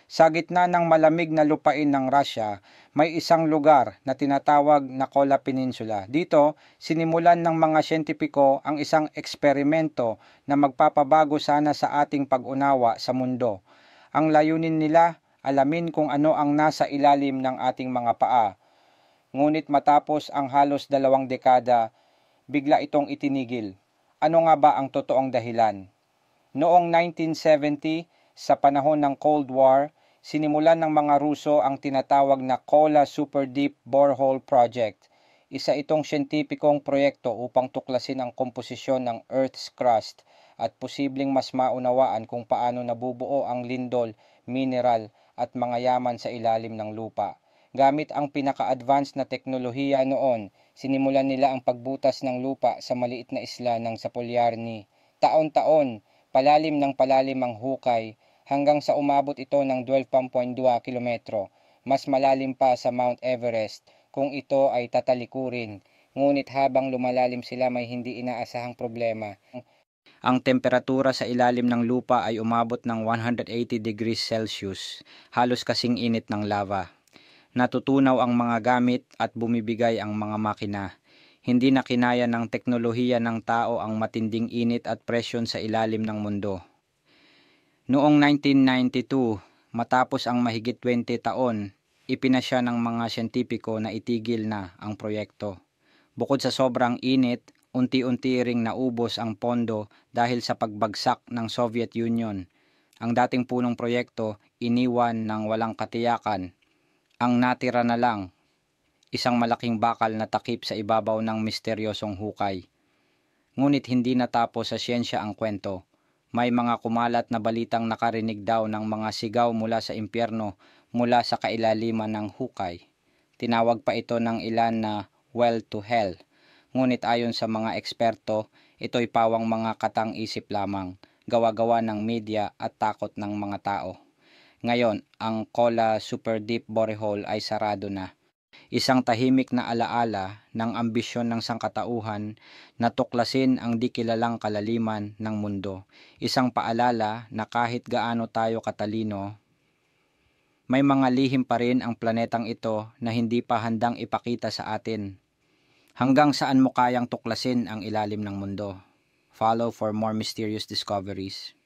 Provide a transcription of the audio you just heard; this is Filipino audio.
Sa gitna ng malamig na lupain ng Russia, may isang lugar na tinatawag na Kola Peninsula. Dito, sinimulan ng mga siyentipiko ang isang eksperimento na magpapabago sana sa ating pag-unawa sa mundo. Ang layunin nila, alamin kung ano ang nasa ilalim ng ating mga paa. Ngunit matapos ang halos 2 dekada, bigla itong itinigil. Ano nga ba ang totoong dahilan? Noong 1970, sa panahon ng Cold War, sinimulan ng mga Ruso ang tinatawag na Kola Super Deep Borehole Project. Isa itong siyentipikong proyekto upang tuklasin ang komposisyon ng Earth's crust at posibleng mas maunawaan kung paano nabubuo ang lindol, mineral at mga yaman sa ilalim ng lupa. Gamit ang pinaka-advanced na teknolohiya noon, sinimulan nila ang pagbutas ng lupa sa maliit na isla ng Zapolyarny. Taon-taon, palalim ng palalim ang hukay hanggang sa umabot ito ng 12.2 kilometro, mas malalim pa sa Mount Everest kung ito ay tatalikurin. Ngunit habang lumalalim sila may hindi inaasahang problema. Ang temperatura sa ilalim ng lupa ay umabot ng 180 degrees Celsius, halos kasing init ng lava. Natutunaw ang mga gamit at bumibigay ang mga makina. Hindi na kinaya ng teknolohiya ng tao ang matinding init at presyon sa ilalim ng mundo. Noong 1992, matapos ang mahigit 20 taon, ipinasya ng mga siyentipiko na itigil na ang proyekto. Bukod sa sobrang init, unti-unti ring naubos ang pondo dahil sa pagbagsak ng Soviet Union. Ang dating punong proyekto iniwan ng walang katiyakan. Ang natira na lang, isang malaking bakal na takip sa ibabaw ng misteryosong hukay. Ngunit hindi natapos sa siyensya ang kwento. May mga kumalat na balitang nakarinig daw ng mga sigaw mula sa impyerno mula sa kailaliman ng hukay. Tinawag pa ito ng ilan na well to hell. Ngunit ayon sa mga eksperto, ito'y pawang mga katang-isip lamang, gawa-gawa ng media at takot ng mga tao. Ngayon, ang Kola Super Deep Borehole ay sarado na. Isang tahimik na alaala ng ambisyon ng sangkatauhan na tuklasin ang di kilalang kalaliman ng mundo. Isang paalala na kahit gaano tayo katalino, may mga lihim pa rin ang planetang ito na hindi pa handang ipakita sa atin. Hanggang saan mo kayang tuklasin ang ilalim ng mundo? Follow for more mysterious discoveries.